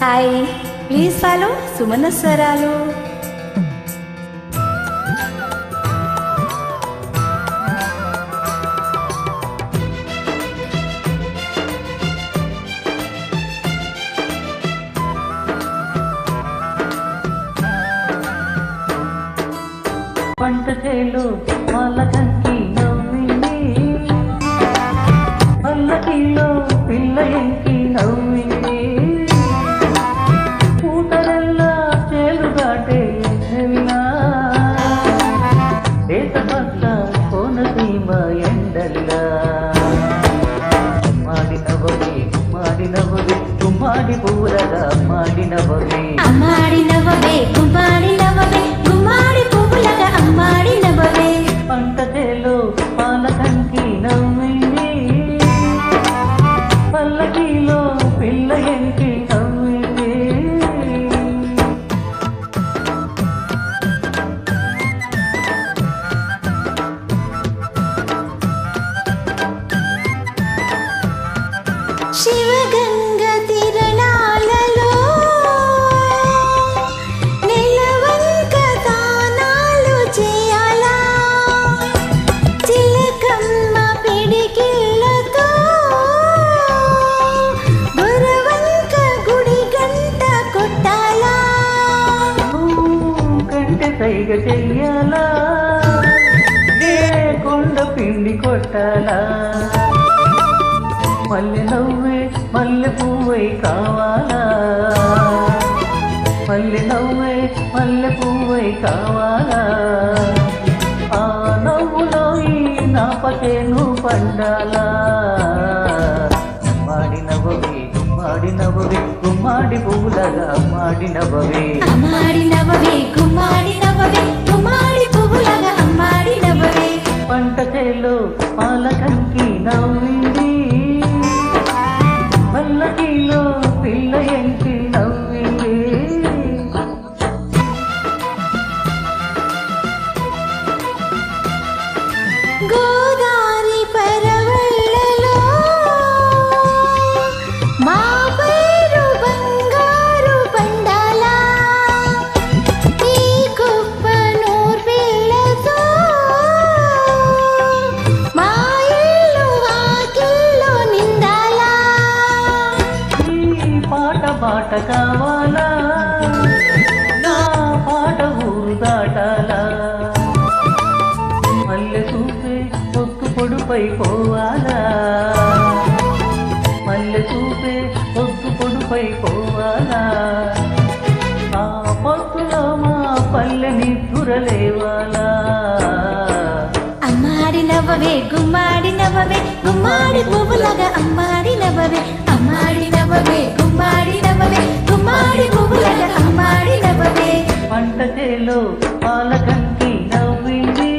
Hi, please follow Sumana స్వరాలు. పంట చేలో పాలకంకి నవ్వింది, పల్లకిలో పిల్ల ఎంకి నవ్వింది, పూతరల్లా చేలు దాటే వెళ్ళా దేశపట్ల కోనసీమ ఎండల్లా మాడినవవి మాడినవవి గుమ్మాడి పూరగా మాడినవవి అమ్మాడినవవే గుమ్మాడినవవే గుమ్మాడి పువ్వులగా అమ్మాడినవవే. పంట చేలో పాలకంకి నవ్వింది, పల్లకిలో పిల్ల ఎంకి నవ్వింది. శివగంగ తిరణాలలో నెలవంక దానాలు చేయాలా, చిలకమ్మ పిడికిళ్ళతో గురవంక గుడి గంట కొట్టాలా. కంటే సైగ చెయ్యాలా, నే కొండ పిండి కొట్టాలా, మల్లె నవ్వే మల్లె పువ్వై కావాలా, మల్లె నవ్వే మల్లె పువ్వై కావాలా, ఆ నవ్వులో ఈ నాపకేను పండాలా. మాడినవవి మాడినవవి గుమ్మాడి పువ్వులగా మాడినవవి అమ్మాడినవవే గుమ్మాడినవవే గుమ్మాడి పువ్వులగా అమ్మాడినవవే. పంట చేలో పాలకంకి నవ్వింది, పల్లకిలో పిల్ల ఎంకి నవ్వింది. గోదారి పరవళ్ళలో మా పేరు బంగారు పండాలా, ఈ కుప్ప నూర్పిళ్ళతో మా ఇల్లు వాకిల్లో నిండాలా. ఈ పాట పాట కావాలా, నా పాట ఊరు దాటాలా, మల్లె చూపే పొత్తు పొడుపై పోవాలా, మల్లె చూపే పొత్తు పొడుపై పోవాలా, ఆ పొత్తులో మా పల్లెని తురలేవాలా. అమ్మాడినవవే గుమ్మాడినవవే గుమ్మాడి పువ్వులగా అమ్మాడినవవే అమ్మాడినవవే గుమ్మాడినవవే గుమ్మాడి పువ్వులగా అమ్మాడినవవే. పంట చేలో పాలకంకి నవ్వింది,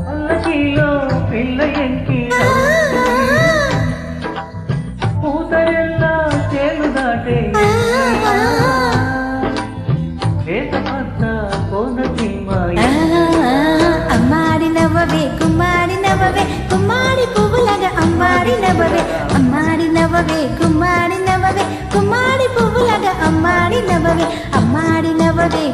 పల్లకిలో పిల్ల ఎంకి పూతరెల్లా చేలు దాటే దేశమంత కోనసీమ అమ్మాడినవవే గుమ్మాడినవవే గుమ్మాడి పువ్వులగా అమ్మాడినవవే అమ్మాడినవవే గుమ్మాడినవవే గుమ్మాడి పువ్వులగా అమ్మాడినవవే అమ్మాడినవవే.